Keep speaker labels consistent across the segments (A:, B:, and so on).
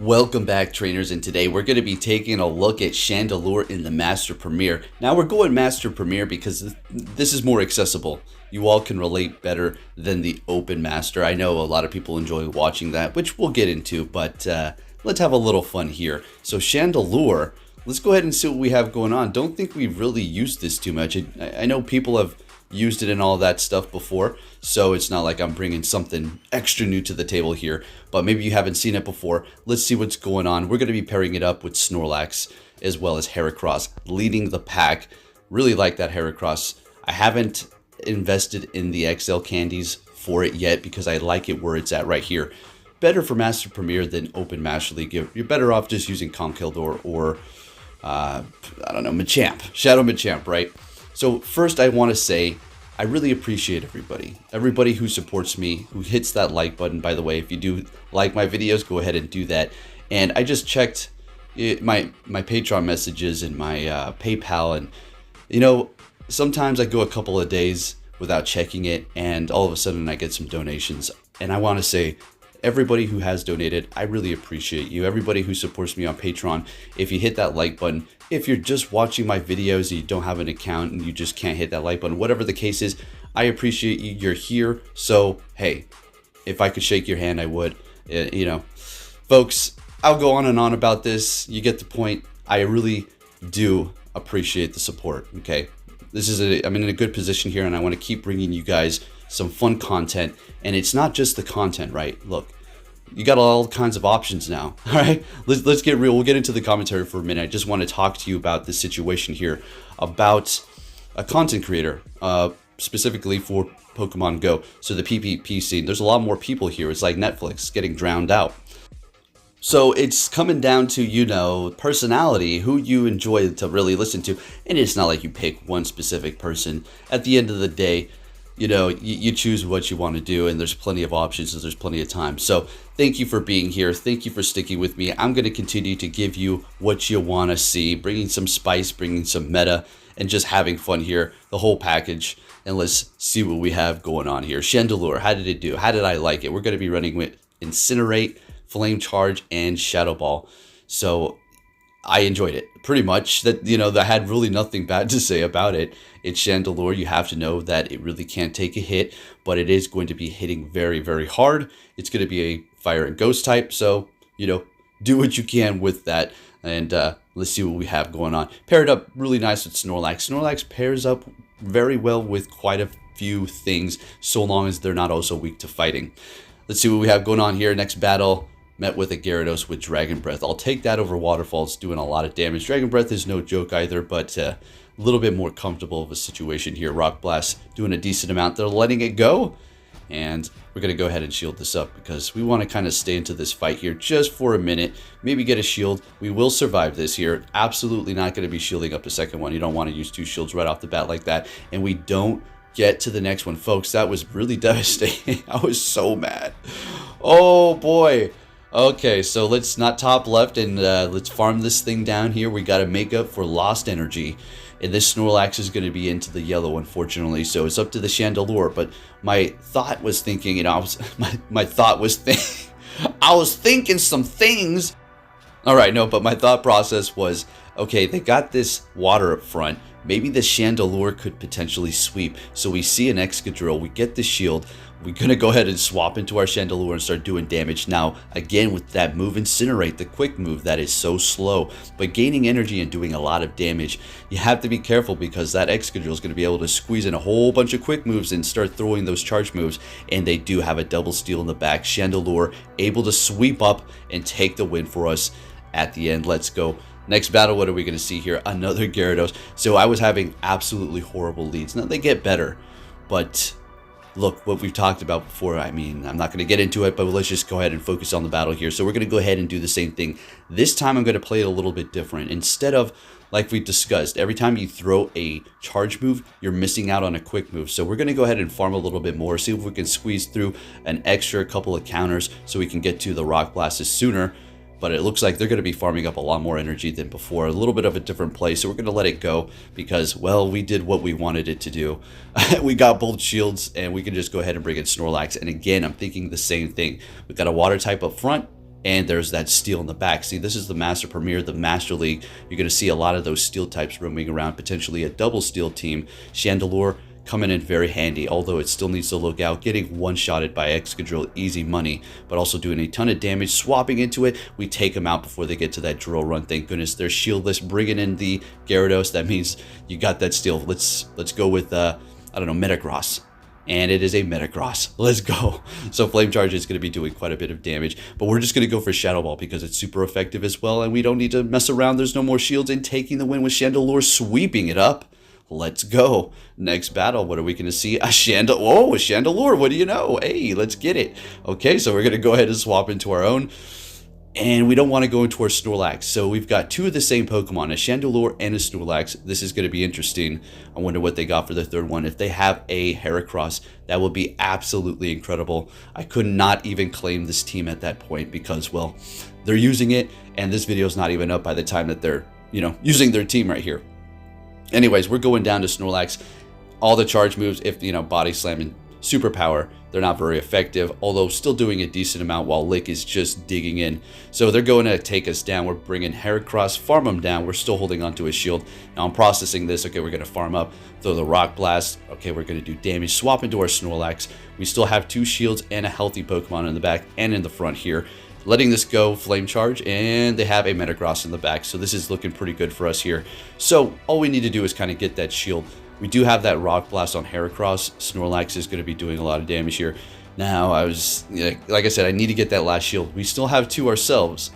A: Welcome back, trainers, and today we're going to be taking a look at Chandelure in the Master Premier. Now we're going Master Premier because this is more accessible. You all can relate better than the Open Master. I know a lot of people enjoy watching that, which we'll get into, but let's have a little fun here. So Chandelure, let's go ahead and see what we have going on. Don't think we've really used this too much. I know people have used it and all that stuff before, so it's not like I'm bringing something extra new to the table here, but maybe you haven't seen it before. Let's see what's going on. We're going to be pairing it up with Snorlax as well as Heracross, leading the pack. Really like that Heracross. I haven't invested in the XL candies for it yet because I like it where it's at right here. Better for Master Premier than Open Master League. You're better off just using Conkeldurr or I don't know, Machamp, Shadow Machamp, right? So first I want to say I really appreciate everybody who supports me, who hits that like button. By the way, if you do like my videos, go ahead and do that. And I just checked my Patreon messages and my PayPal, and you know, sometimes I go a couple of days without checking it, and all of a sudden I get some donations. And I want to say, everybody who has donated, I really appreciate you. Everybody who supports me on Patreon, if you hit that like button, if you're just watching my videos and you don't have an account and you just can't hit that like button, whatever the case is, I appreciate you. You're here. So, hey, if I could shake your hand, I would. You know, folks, I'll go on and on about this. You get the point. I really do appreciate the support. Okay. I'm in a good position here, and I want to keep bringing you guys some fun content. And it's not just the content, right? Look, you got all kinds of options now. All right, let's get real. We'll get into the commentary for a minute. I just want to talk to you about this situation here, about a content creator, specifically for Pokemon Go. So the PvP scene, there's a lot more people here. It's like Netflix getting drowned out. So it's coming down to, you know, personality, who you enjoy to really listen to. And it's not like you pick one specific person. At the end of the day, you know, you choose what you want to do, and there's plenty of options and there's plenty of time. So thank you for being here. Thank you for sticking with me. I'm going to continue to give you what you want to see, bringing some spice, bringing some meta, and just having fun here, the whole package. And let's see what we have going on here. Chandelure, how did it do? How did I like it? We're going to be running with Incinerate, Flame Charge, and Shadow Ball. So I enjoyed it pretty much. That, you know, I had really nothing bad to say about it. It's Chandelure. You have to know that it really can't take a hit, but it is going to be hitting very, very hard. It's going to be a fire and ghost type. So, you know, do what you can with that. And let's see what we have going on. Paired up really nice with Snorlax. Snorlax pairs up very well with quite a few things, so long as they're not also weak to fighting. Let's see what we have going on here. Next battle, met with a Gyarados with Dragon Breath. I'll take that over Waterfalls, doing a lot of damage. Dragon Breath is no joke either, but a little bit more comfortable of a situation here. Rock Blast doing a decent amount. They're letting it go, and we're going to go ahead and shield this up because we want to kind of stay into this fight here just for a minute. Maybe get a shield. We will survive this here. Absolutely not going to be shielding up a second one. You don't want to use two shields right off the bat like that, and we don't get to the next one. Folks, that was really devastating. I was so mad. Oh, boy. Okay, so let's not top left, and let's farm this thing down here. We got to make up for lost energy. And this Snorlax is going to be into the yellow, unfortunately. So it's up to the Chandelure. But my thought was thinking, you know, I was thinking some things. All right, no, but my thought process was, okay, they got this water up front. Maybe the Chandelure could potentially sweep. So we see an Excadrill. We get the shield. We're going to go ahead and swap into our Chandelure and start doing damage. Now, again, with that move Incinerate, the quick move that is so slow, but gaining energy and doing a lot of damage. You have to be careful because that Excadrill is going to be able to squeeze in a whole bunch of quick moves and start throwing those charge moves. And they do have a double steal in the back. Chandelure able to sweep up and take the win for us at the end. Let's go. Next battle, what are we going to see here? Another Gyarados. So I was having absolutely horrible leads. Now they get better, but look, what we've talked about before, I mean, I'm not going to get into it, but let's just go ahead and focus on the battle here. So we're going to go ahead and do the same thing. This time I'm going to play it a little bit different. Instead of, like we discussed, every time you throw a charge move, you're missing out on a quick move. So we're going to go ahead and farm a little bit more, see if we can squeeze through an extra couple of counters so we can get to the Rock Blasts sooner. But it looks like they're going to be farming up a lot more energy than before. A little bit of a different play, so we're going to let it go because, well, we did what we wanted it to do. We got both shields, and we can just go ahead and bring in Snorlax. And again, I'm thinking the same thing. We've got a water type up front. And there's that steel in the back. See, this is the Master Premier, the Master League. You're going to see a lot of those steel types roaming around, potentially a double steel team. Chandelure coming in very handy, although it still needs to look out. Getting one-shotted by Excadrill, easy money, but also doing a ton of damage. Swapping into it, we take them out before they get to that drill run. Thank goodness they're shieldless. Bringing in the Gyarados, that means you got that steel. Let's go with, I don't know, Metagross. And it is a Metagross. Let's go. So Flame Charge is going to be doing quite a bit of damage, but we're just going to go for Shadow Ball because it's super effective as well, and we don't need to mess around. There's no more shields, and taking the win with Chandelure, sweeping it up. Let's go. Next battle, what are we going to see? A Chandelure, what do you know? Hey, let's get it. Okay, so we're going to go ahead and swap into our own. And we don't want to go into our Snorlax. So we've got two of the same Pokemon, a Chandelure and a Snorlax. This is going to be interesting. I wonder what they got for the third one. If they have a Heracross, that would be absolutely incredible. I could not even claim this team at that point because, well, they're using it. And this video is not even up by the time that they're, using their team right here. Anyways, we're going down to Snorlax. All the charge moves, if, Body Slam and Superpower, they're not very effective, although still doing a decent amount while Lick is just digging in. So they're going to take us down. We're bringing Heracross, farm him down. We're still holding onto his shield. Now I'm processing this. Okay, we're going to farm up, throw the Rock Blast. Okay, we're going to do damage, swap into our Snorlax. We still have 2 shields and a healthy Pokemon in the back and in the front here. Letting this go, Flame Charge, and they have a Metagross in the back. So this is looking pretty good for us here. So all we need to do is kind of get that shield. We do have that Rock Blast on Heracross. Snorlax is going to be doing a lot of damage here. Now, like I said, I need to get that last shield. We still have 2 ourselves,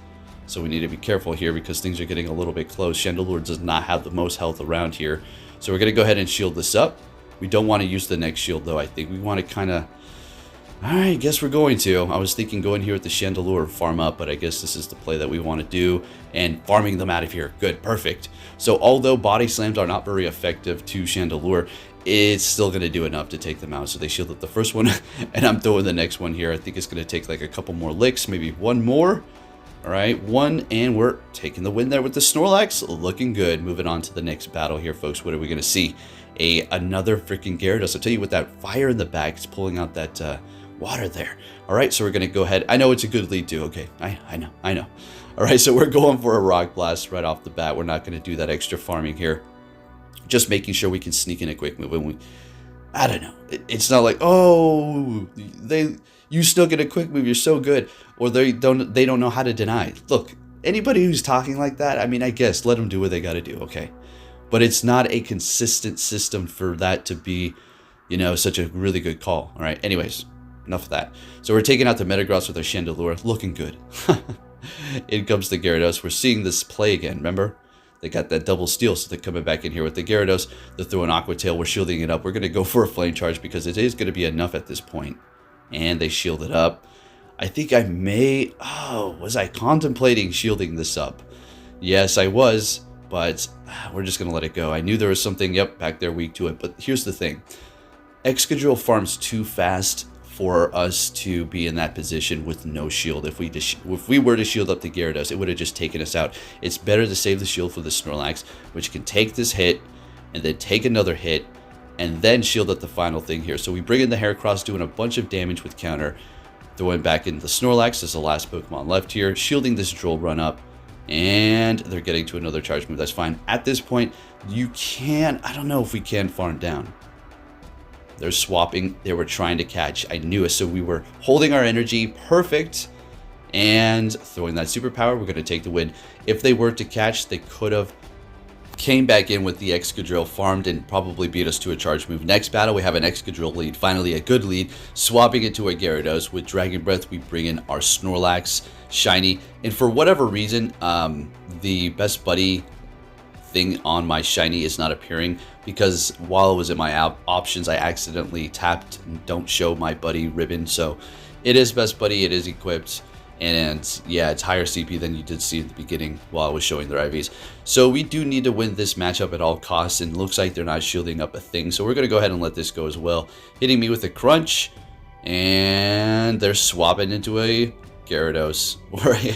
A: so we need to be careful here because things are getting a little bit close. Chandelure does not have the most health around here. So we're going to go ahead and shield this up. We don't want to use the next shield, though. I think we want to kind of... Alright, guess we're going to. I was thinking going here with the Chandelure, farm up, but I guess this is the play that we want to do. And farming them out of here. Good, perfect. So although Body Slams are not very effective to Chandelure, it's still going to do enough to take them out. So they shielded the first one, and I'm throwing the next one here. I think it's going to take like a couple more licks, maybe one more. Alright, 1, and we're taking the win there with the Snorlax. Looking good. Moving on to the next battle here, folks. What are we going to see? Another freaking Gyarados. I'll tell you, with that fire in the back, it's pulling out that... water there. All right, so we're going to go ahead. I know it's a good lead too. Okay, I know. All right, so we're going for a Rock Blast right off the bat. We're not going to do that extra farming here. Just making sure we can sneak in a quick move. And I don't know. It's not like, oh, you still get a quick move. You're so good. Or they don't know how to deny. Look, anybody who's talking like that, I mean, I guess let them do what they got to do. Okay, but it's not a consistent system for that to be, such a really good call. All right, anyways. Enough of that. So we're taking out the Metagross with our Chandelure. Looking good. In comes the Gyarados. We're seeing this play again. Remember? They got that double steal, so they're coming back in here with the Gyarados. They're throwing Aqua Tail. We're shielding it up. We're going to go for a Flame Charge because it is going to be enough at this point. And they shield it up. I think I may... Oh, was I contemplating shielding this up? Yes, I was. But we're just going to let it go. I knew there was something, back there weak to it. But here's the thing. Excadrill farms too fast for us to be in that position with no shield. If we were to shield up the Gyarados, it would have just taken us out. It's better to save the shield for the Snorlax, which can take this hit and then take another hit and then shield up the final thing here. So we bring in the Heracross, doing a bunch of damage with counter, throwing back in the Snorlax as the last Pokemon left here, shielding this Drill Run up, and they're getting to another charge move. That's fine. At this point, I don't know if we can farm down. They're swapping. They were trying to catch. I knew it. So we were holding our energy. Perfect. And throwing that superpower. We're going to take the win. If they were to catch, they could have came back in with the Excadrill, farmed, and probably beat us to a charge move. Next battle, we have an Excadrill lead. Finally, a good lead. Swapping it to a Gyarados. With Dragon Breath, we bring in our Snorlax, Shiny. And for whatever reason, the Best Buddy thing on my Shiny is not appearing because while it was in my options, I accidentally tapped don't show my buddy ribbon. So it is Best Buddy, it is equipped, and yeah, it's higher CP than you did see at the beginning while I was showing their IVs. So we do need to win this matchup at all costs, and it looks like they're not shielding up a thing. So we're going to go ahead and let this go as well. Hitting me with a Crunch, and they're swapping into a Gyarados or a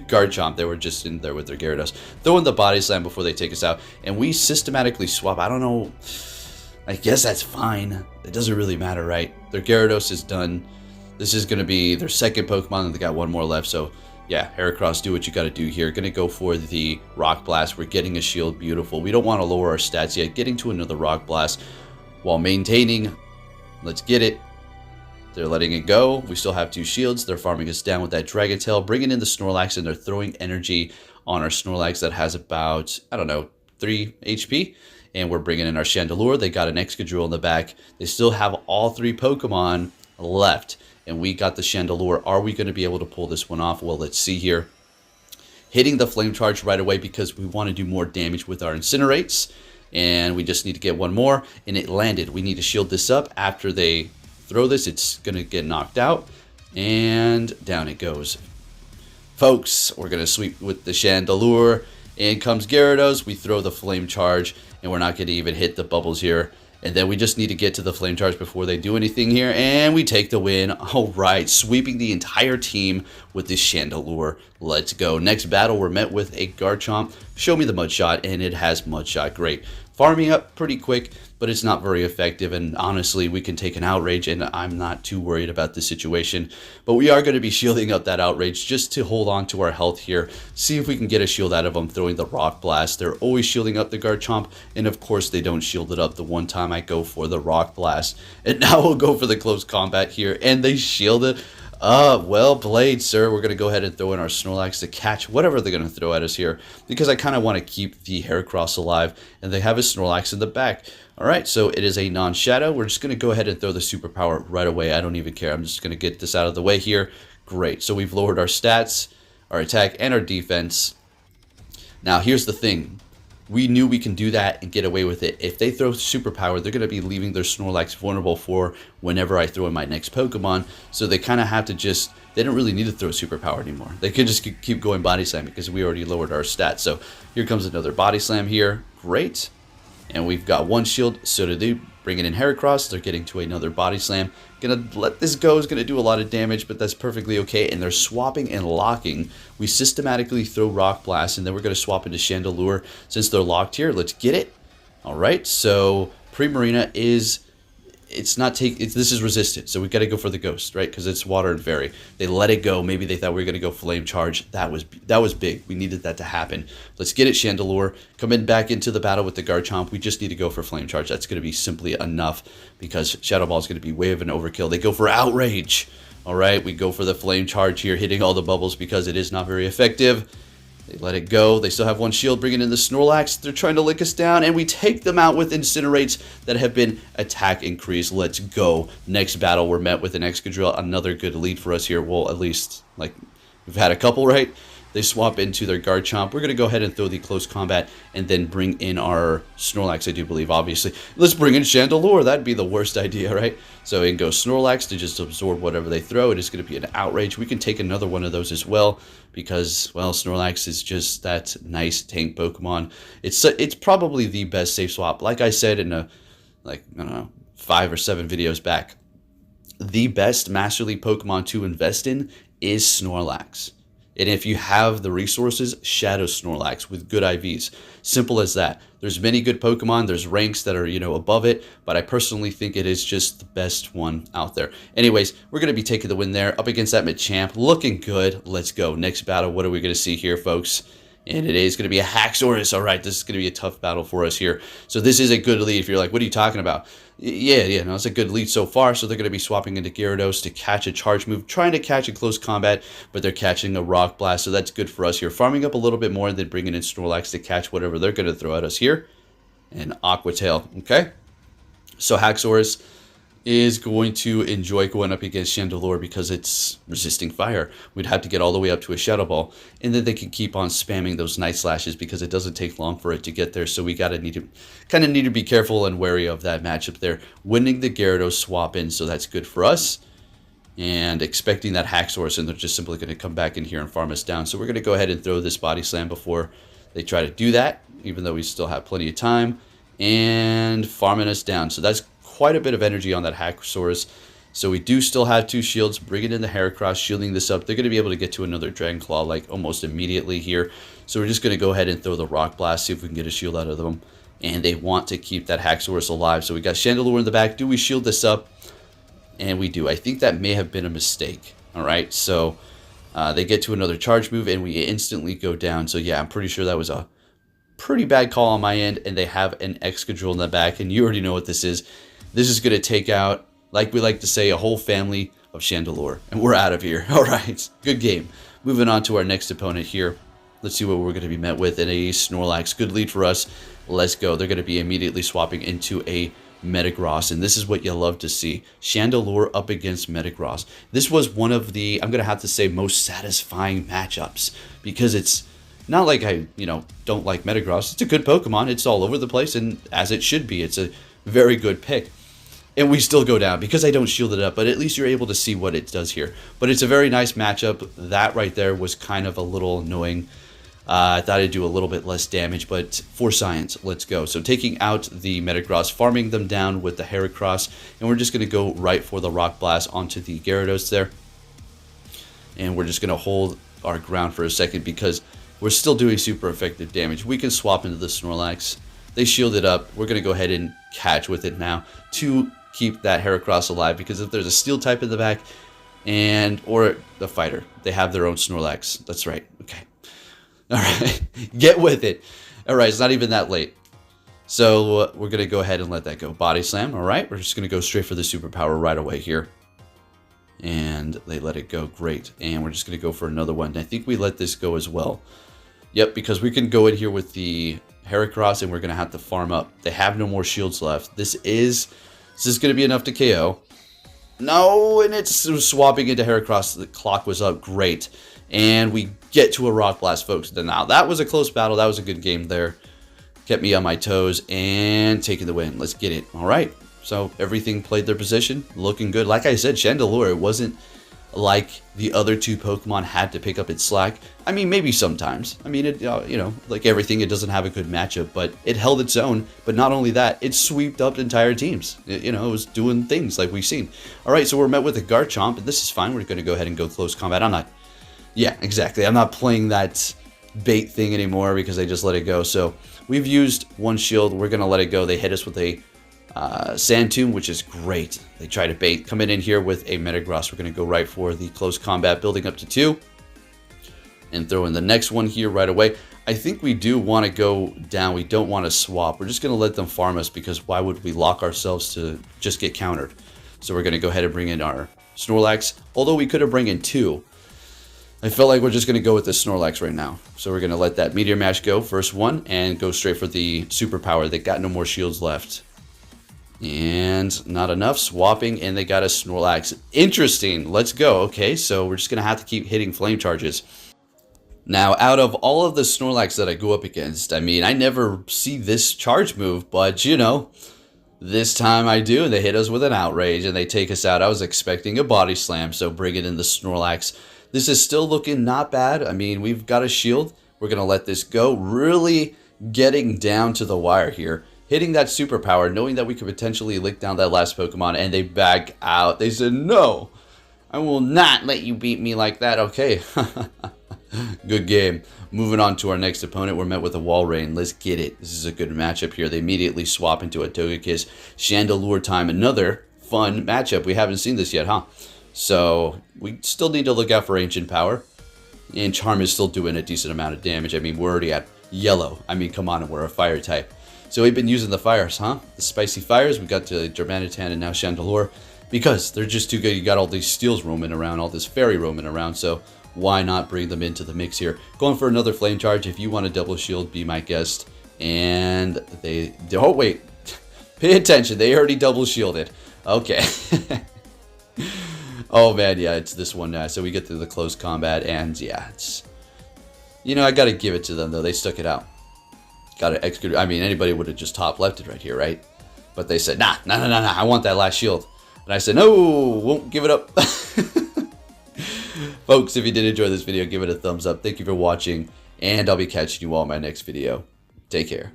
A: Garchomp. They were just in there with their Gyarados, throwing the Body Slam before they take us out, and we systematically swap. I don't know, I guess that's fine. It doesn't really matter, right? Their Gyarados is done. This is going to be their second Pokemon, and they got one more left, so Yeah, Heracross, do what you got to do here. Going to go for the Rock Blast. We're getting a shield. Beautiful. We don't want to lower our stats yet. Getting to another Rock Blast while maintaining. Let's get it. They're letting it go. We still have 2 shields. They're farming us down with that Dragon Tail, bringing in the Snorlax, and they're throwing energy on our Snorlax that has about, I don't know, 3 HP. And we're bringing in our Chandelure. They got an Excadrill in the back. They still have all 3 Pokemon left. And we got the Chandelure. Are we going to be able to pull this one off? Well, let's see here. Hitting the Flame Charge right away because we want to do more damage with our Incinerates. And we just need to get one more. And it landed. We need to shield this up. After they throw this, it's going to get knocked out. And down it goes. Folks, we're going to sweep with the Chandelure. In comes Gyarados. We throw the Flame Charge. And we're not going to even hit the bubbles here. And then we just need to get to the Flame Charge before they do anything here. And we take the win. All right, sweeping the entire team with this Chandelure. Let's go. Next battle, we're met with a Garchomp. Show me the Mud Shot, and it has Mud Shot. Great. Farming up pretty quick, but it's not very effective. And honestly, we can take an Outrage, and I'm not too worried about this situation. But we are going to be shielding up that Outrage just to hold on to our health here. See if we can get a shield out of them, throwing the Rock Blast. They're always shielding up the Garchomp, and of course, they don't shield it up the one time I go for the Rock Blast. And now we'll go for the close combat here, and they shield it. Well played, sir. We're going to go ahead and throw in our Snorlax to catch whatever they're going to throw at us here, because I kind of want to keep the Heracross alive, and they have a Snorlax in the back. All right, so it is a non-shadow. We're just going to go ahead and throw the superpower right away. I don't even care. I'm just going to get this out of the way here. Great. So we've lowered our stats, our attack, and our defense. Now, here's the thing. We knew we can do that and get away with it. If they throw superpower, they're going to be leaving their Snorlax vulnerable for whenever I throw in my next Pokemon. So they kind of have to just, they don't really need to throw superpower anymore. They can just keep going Body Slam because we already lowered our stats. So here comes another Body Slam here. Great. And we've got 1 shield. So do they. Bringing in Heracross. They're getting to another Body Slam. Gonna let this go. Is gonna do a lot of damage, but that's perfectly okay. And they're swapping and locking. We systematically throw Rock Blast, and then we're gonna swap into Chandelure since they're locked here. Let's get it. All right. So Primarina is. This is resistant, so we got to go for the Ghost, right? Because it's Water and Fairy. They let it go. Maybe they thought we were going to go Flame Charge. That was big. We needed that to happen. Let's get it, Chandelure. Come in back into the battle with the Garchomp. We just need to go for Flame Charge. That's going to be simply enough because Shadow Ball is going to be way of an overkill. They go for Outrage. All right, we go for the Flame Charge here, hitting all the bubbles because it is not very effective. They let it go. They still have 1 shield, bringing in the Snorlax. They're trying to lick us down, and we take them out with Incinerates that have been attack increased. Let's go. Next battle, we're met with an Excadrill. Another good lead for us here. Well, at least, like, we've had a couple, right? They swap into their Garchomp. We're going to go ahead and throw the close combat and then bring in our Snorlax, I do believe, obviously. Let's bring in Chandelure. That'd be the worst idea, right? So in goes Snorlax to just absorb whatever they throw. It is going to be an Outrage. We can take another one of those as well because, well, Snorlax is just that nice tank Pokemon. It's probably the best safe swap. Like I said in I don't know, 5 or 7 videos back, the best Master League Pokemon to invest in is Snorlax. And if you have the resources, Shadow Snorlax with good IVs. Simple as that. There's many good Pokemon. There's ranks that are, above it. But I personally think it is just the best one out there. Anyways, we're going to be taking the win there up against that Machamp. Looking good. Let's go. Next battle, what are we going to see here, folks? And it is going to be a Haxorus. All right, this is going to be a tough battle for us here. So this is a good lead. If you're like, what are you talking about? Yeah, no, it's a good lead so far. So they're going to be swapping into Gyarados to catch a charge move, trying to catch a close combat, but they're catching a Rock Blast. So that's good for us here. Farming up a little bit more and then bringing in Snorlax to catch whatever they're going to throw at us here. And Aqua Tail, okay? So Haxorus is going to enjoy going up against Chandelure because it's resisting fire. We'd have to get all the way up to a Shadow Ball, and then they can keep on spamming those Night Slashes because it doesn't take long for it to get there. So we need to be careful and wary of that matchup there. Winning the Gyarados swap in, so that's good for us. And expecting that Haxorus, and they're just simply going to come back in here and farm us down. So we're going to go ahead and throw this Body Slam before they try to do that, even though we still have plenty of time, and farming us down. So that's quite a bit of energy on that Haxorus. So we do still have 2 shields, bringing in the Heracross, shielding this up. They're going to be able to get to another Dragon Claw like almost immediately here. So we're just going to go ahead and throw the Rock Blast, see if we can get a shield out of them. And they want to keep that Haxorus alive. So we got Chandelure in the back. Do we shield this up? And we do. I think that may have been a mistake. All right, so They get to another charge move, and we instantly go down. So yeah, I'm pretty sure that was a pretty bad call on my end, and they have an Excadrill in the back, and you already know what this is. This is going to take out, like we like to say, a whole family of Chandelure, and we're out of here. All right, good game. Moving on to our next opponent here. Let's see what we're going to be met with in a Snorlax. Good lead for us. Let's go. They're going to be immediately swapping into a Metagross, and this is what you love to see. Chandelure up against Metagross. This was one of the, I'm going to have to say, most satisfying matchups, because it's not like I, don't like Metagross. It's a good Pokemon. It's all over the place, and as it should be. It's a very good pick. And we still go down because I don't shield it up, but at least you're able to see what it does here. But it's a very nice matchup. That right there was kind of a little annoying. I thought I'd do a little bit less damage, but for science, let's go. So taking out the Metagross, farming them down with the Heracross, and we're just going to go right for the Rock Blast onto the Gyarados there. And we're just going to hold our ground for a second because we're still doing super effective damage. We can swap into the Snorlax. They shield it up. We're going to go ahead and catch with it now to keep that Heracross alive, because if there's a Steel type in the back or the fighter, they have their own Snorlax. That's right. Okay. All right. Get with it. All right. It's not even that late. So we're going to go ahead and let that go. Body Slam. All right. We're just going to go straight for the superpower right away here. And they let it go. Great. And we're just going to go for another one. I think we let this go as well. Yep, because we can go in here with the Heracross, and we're going to have to farm up. They have no more shields left. This is going to be enough to KO. No, and it's swapping into Heracross. The clock was up. Great. And we get to a Rock Blast, folks. Now, that was a close battle. That was a good game there. Kept me on my toes and taking the win. Let's get it. All right. So everything played their position. Looking good. Like I said, Chandelure, it wasn't like the other two Pokemon had to pick up its slack. I mean, maybe sometimes. I mean, like everything, it doesn't have a good matchup, but it held its own. But not only that, it sweeped up entire teams. It was doing things like we've seen. All right, so we're met with a Garchomp, and this is fine. We're going to go ahead and go close combat. Yeah, exactly. I'm not playing that bait thing anymore because I just let it go. So we've used one shield. We're going to let it go. They hit us with a Sand Tomb, which is great. They try to bait. Coming in here with a Metagross. We're going to go right for the close combat, building up to 2. And throw in the next one here right away. I think we do want to go down. We don't want to swap. We're just going to let them farm us, because why would we lock ourselves to just get countered? So we're going to go ahead and bring in our Snorlax. Although we could have bring in 2. I felt like we're just going to go with the Snorlax right now. So we're going to let that Meteor Mash go, first one, and go straight for the Superpower. They got no more shields left. And not enough. Swapping, and they got a Snorlax. Interesting. Let's go. Okay, so we're just going to have to keep hitting Flame Charges. Now, out of all of the Snorlax that I go up against, I mean, I never see this charge move, but, this time I do, and they hit us with an Outrage, and they take us out. I was expecting a Body Slam, so bringing in the Snorlax. This is still looking not bad. I mean, we've got a shield. We're going to let this go. Really getting down to the wire here. Hitting that Superpower, knowing that we could potentially lick down that last Pokemon, and they back out. They said, no, I will not let you beat me like that. Okay. Good game. Moving on to our next opponent, we're met with a Walrein. Let's get it. This is a good matchup here. They immediately swap into a Togekiss. Chandelure time. Another fun matchup. We haven't seen this yet, huh? So we still need to look out for Ancient Power. And Charm is still doing a decent amount of damage. I mean, we're already at yellow. I mean, come on, we're a fire type. So we've been using the fires, huh? The spicy fires. We got to Germanitan and now Chandelure. Because they're just too good. You got all these steels roaming around, all this fairy roaming around. So why not bring them into the mix here? Going for another Flame Charge. If you want a double shield, be my guest. And they... Oh, wait. Pay attention. They already double shielded. Okay. Oh, man. Yeah, it's this one now. So we get through the close combat. And, yeah, it's... I got to give it to them, though. They stuck it out. Got to execute. I mean, anybody would have just top left it right here, right? But they said, nah. I want that last shield. And I said, no, won't give it up. Folks, if you did enjoy this video, give it a thumbs up. Thank you for watching, and I'll be catching you all in my next video. Take care.